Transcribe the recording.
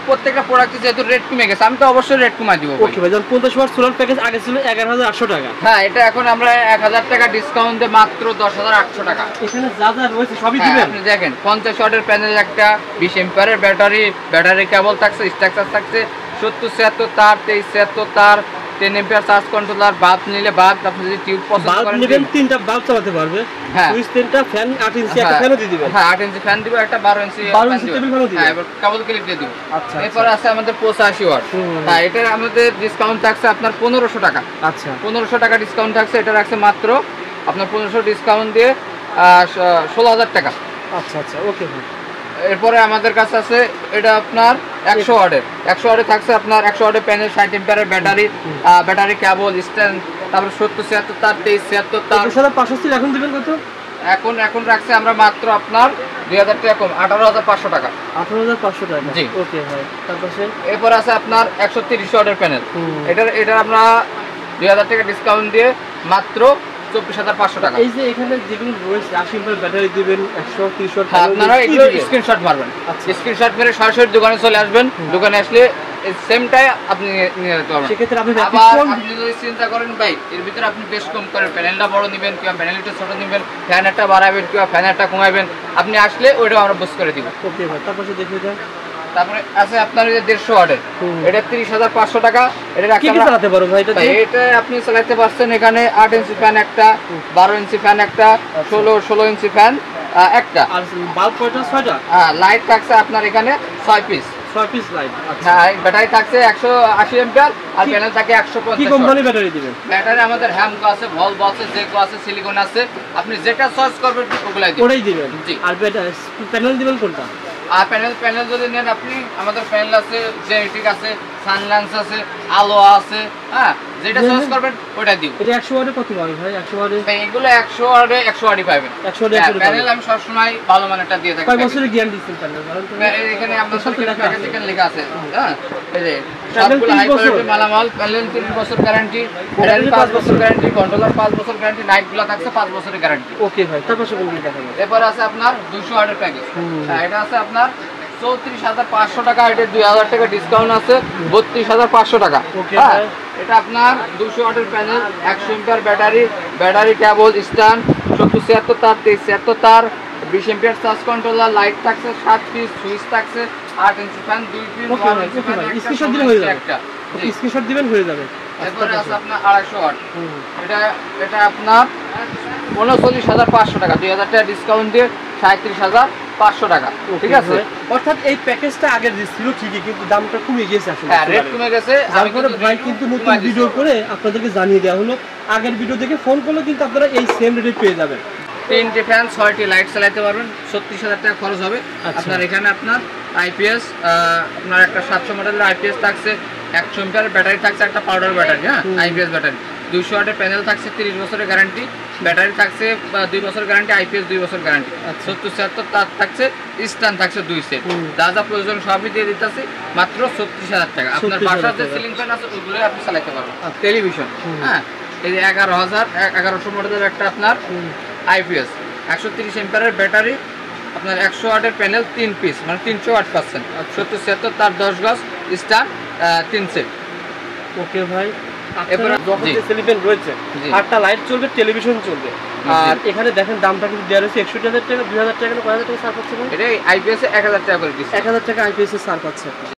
প্রত্যেকটা প্রোডাক্টে যেহেতু রেট কমে গেছে, আমি তো অবশ্যই রেট কমাই দিব। ওকে ভাই, যেমন 50 ওয়াট সোলার প্যাকেজ আগে ছিল 11800 টাকা। হ্যাঁ, এটা এখন আমরা 1000 টাকা ডিসকাউন্ট দিয়ে মাত্র 10800 টাকা। এখানে যা যা রয়েছে সবই দিবেন। আপনি দেখেন 50 ওয়াটের প্যানেল, একটা 20 এম্পিয়ারের ব্যাটারি কেবল থাকছে, স্ট্রাকচার থাকছে 70 76 তার, 23 76 তার, 10 এম্পিয়ার চার্জ কন্ট্রোলার, বাল্ব নিলে বাল্ব, আপনি যদি টিউব পছন্দ করেন নেবেন, তিনটা বাল্ব চালাতে পারবে। হ্যাঁ, সুইচ তিনটা, ফ্যান 8 ইঞ্চি একটা ফ্যানও দিয়ে দিবেন। হ্যাঁ, 8 ইঞ্চি ফ্যান দিব, একটা 12 ইঞ্চি টেবিল ফ্যানও দিবেন। হ্যাঁ, এবার কেবল ক্লিপ দিয়ে দিব। আচ্ছা, এরপর আছে আমাদের 85 ওয়াট। হ্যাঁ, এটা আমাদের ডিসকাউন্ট থাকছে আপনার 1500 টাকা। আচ্ছা, 1500 টাকা ডিসকাউন্ট থাকছে, এটা রাখছে মাত্র আপনার 1500 ডিসকাউন্ট দিয়ে 16000 টাকা। আচ্ছা আচ্ছা, ওকে ভাই। এরপরে আমাদের কাছে আছে এটা আপনার 100 ওয়াটের। 100 ওয়াটে থাকছে আপনার 100 ওয়াটের প্যানেল, 60 এম্পিয়ারের ব্যাটারি কেবল, স্ট্যান্ড, তারপর 70 76 তার, 23 76 তার। 500 এখন দিবেন কত? এখন রাখছে আমরা মাত্র আপনার 2000 টাকা কম, 18500 টাকা। 18500 টাকা। জি, ওকে ভাই। তারপরে এরপর আছে আপনার 130 ওয়াটের প্যানেল। এটা আমরা 2000 টাকা ডিসকাউন্ট দিয়ে মাত্র 24500 টাকা। এই যে এখানে যেগুলো রয়েছে 80 এমপিআর ব্যাটারি দিবেন, 130 ওয়াট, আপনারা এগুলো স্ক্রিনশট মারবেন। স্ক্রিনশট মেরে সরাসরি দোকানে চলে আসবেন। দোকানে আসলে সেমটাই আপনি নিয়ে যেতে পারবেন। সেক্ষেত্রে আপনি যদি চিন্তা করেন ভাই এর ভিতরে আপনি বেশ কম করেন, প্যানেলটা বড় নেবেন কিংবা প্যানেলটা ছোট নেবেন, ফ্যানটা বাড়াবেন কিংবা ফ্যানটা কমাবেন, আপনি আসলে ওইটাও আমরা বুঝ করে দিব। ওকে ভাই, তারপরে দেখে যান। তারপরে আছে আপনার এই যে 150 ওয়াটের, এটা 30500 টাকা। এটা কি কি চালাতে পারো ভাই? এটা আপনি চালাতে পারছেন এখানে 8 ইঞ্চি ফ্যান একটা, 12 ইঞ্চি ফ্যান একটা, 16 ইঞ্চি ফ্যান একটা। আর বাল্ব কয়টা? 6টা। হ্যাঁ, লাইট থাকছে আপনার এখানে 6 পিস। 6 piece light. হ্যাঁ, ব্যাটারি থাকছে 180 এম্পিয়ার আর প্যানেল থাকে 150। কি কোম্পানি ব্যাটারি দিবেন? ব্যাটারি আমাদের হ্যামকো আছে, ভলভো আছে, জেকো আছে, সিলিকন আছে, আপনি যেটা চয়েস করবেন ওগুলাই দিবেন। ওটাই দিবেন। জি। আর প্যানেল দিবেন কোনটা? আর প্যানেল যদি নেন আপনি, আমাদের প্যানেল আছে, জেনেটিক আছে, সানল্যান্স আছে, আলো আছে, হ্যাঁ, যেটা চয়েস করবেন ওটা দিব। এটা 100 ওয়াটে কত পাবে ভাই? 100 ওয়াটে ভাই এগুলো 100 ওয়াটে 100 ওয়াটই পাবেন। 100 ওয়াটে প্যানেল আমি সব সময় ভালো মানেরটা দিয়ে থাকি। কয় বছরের গ্যারান্টি দিচ্ছেন প্যানেল? এখানে আপনাদের সাথে প্যাকেজিং লেখা আছে। হ্যাঁ, এই যে সবগুলো হাই কোয়ালিটি মালামাল। প্যানেল 3 বছর গ্যারান্টি, ব্যাটারি 5 বছর গ্যারান্টি, কন্ট্রোলার 5 বছর গ্যারান্টি, লাইটগুলো থাকছে 5 বছরের গ্যারান্টি। ওকে ভাই, তারপর কোনটা দেখাবেন? এরপর আছে আপনার 200 ওয়াটের প্যাকেজ। হ্যাঁ, এটা আছে আপনার 34500 টাকা। এটা 2000 টাকা ডিসকাউন্ট আছে, 32500 টাকা। হ্যাঁ, এটা আপনার 200 ওয়াটের প্যানেল, 100 এম্পিয়ার ব্যাটারি কেবল, স্ট্যান্ড, 70 76 তার, 23 76 তার, 20 এম্পিয়ার চার্জ কন্ট্রোলার, লাইট থাকছে 7 পিস, সুইচ থাকছে, 8 inch fan 2 piece, 1 inch fan screenshot দিলে হয়ে যাবে। স্ক্রিনশট দিবেন, হয়ে যাবে। এরপরে আছে আপনার 250 ওয়াট। এটা আপনার 39500 টাকা। 2000 টাকা ডিসকাউন্ট দিয়ে 37500 টাকা। ঠিক আছে, অর্থাৎ এই প্যাকেজটা আগে ছিল ঠিকই, কিন্তু দামটা কমে গেছে আসলে। হ্যাঁ, রেট কমে গেছে। আমি ভাই কিন্তু নতুন ভিডিও করে আপনাদেরকে জানিয়ে দেওয়া হলো। আগের ভিডিও দেখে ফোন করলে কিন্তু আপনারা এই সেম রেটে পেয়ে যাবেন। 3টে ফ্যান, 6টি লাইট চালাতে পারবেন। 36000 টাকা খরচ হবে। আপনার এখানে আপনার আইপিএস, আপনার একটা 700 মডেলের আইপিএস থাকছে, 100 এম্পিয়ার ব্যাটারি থাকছে, একটা পাউডার ব্যাটারি, হ্যাঁ, আইপিএস ব্যাটারি, 200 ওয়াটের প্যানেল থাকছে, 30 বছরের গ্যারান্টি, ব্যাটারি থাকছে 2 বছর গ্যারান্টি, আইপিএস 2 বছর গ্যারান্টি, 70 76 তার থাকছে, স্ট্যান্ড থাকছে 2 সেট। যা যা প্রয়োজন সবই দিয়ে দিতেছি মাত্র 36000 টাকা। আপনার বাসার যে সিলিং ফ্যান আছে ওগুলোই আপনি চালাতে পারবেন। টেলিভিশন, হ্যাঁ, এই যে 1100 মডেলের একটা আপনার আইপিএস, 130 এম্পিয়ারের ব্যাটারি, আপনার 100 ওয়াটের প্যানেল, 3 পিস, মানে 300 ওয়াট পাচ্ছেন, 70 76 তার, 10 গজ, স্ট্যান্ড 3 সেট। ওকে ভাই, এরপর যখন যে সিলিং রয়েছে 8টা লাইট চলবে, টেলিভিশন চলবে। আর এখানে দেখেন দামটা কিন্তু দেওয়া রয়েছে 61000 টাকা, 2000 টাকা, 5000 টাকা ছাড় পাচ্ছে ভাই। এটা আইপিএস 1000 টাকা করে দিচ্ছে। 1000 টাকা আইপিএস এর ছাড় পাচ্ছে।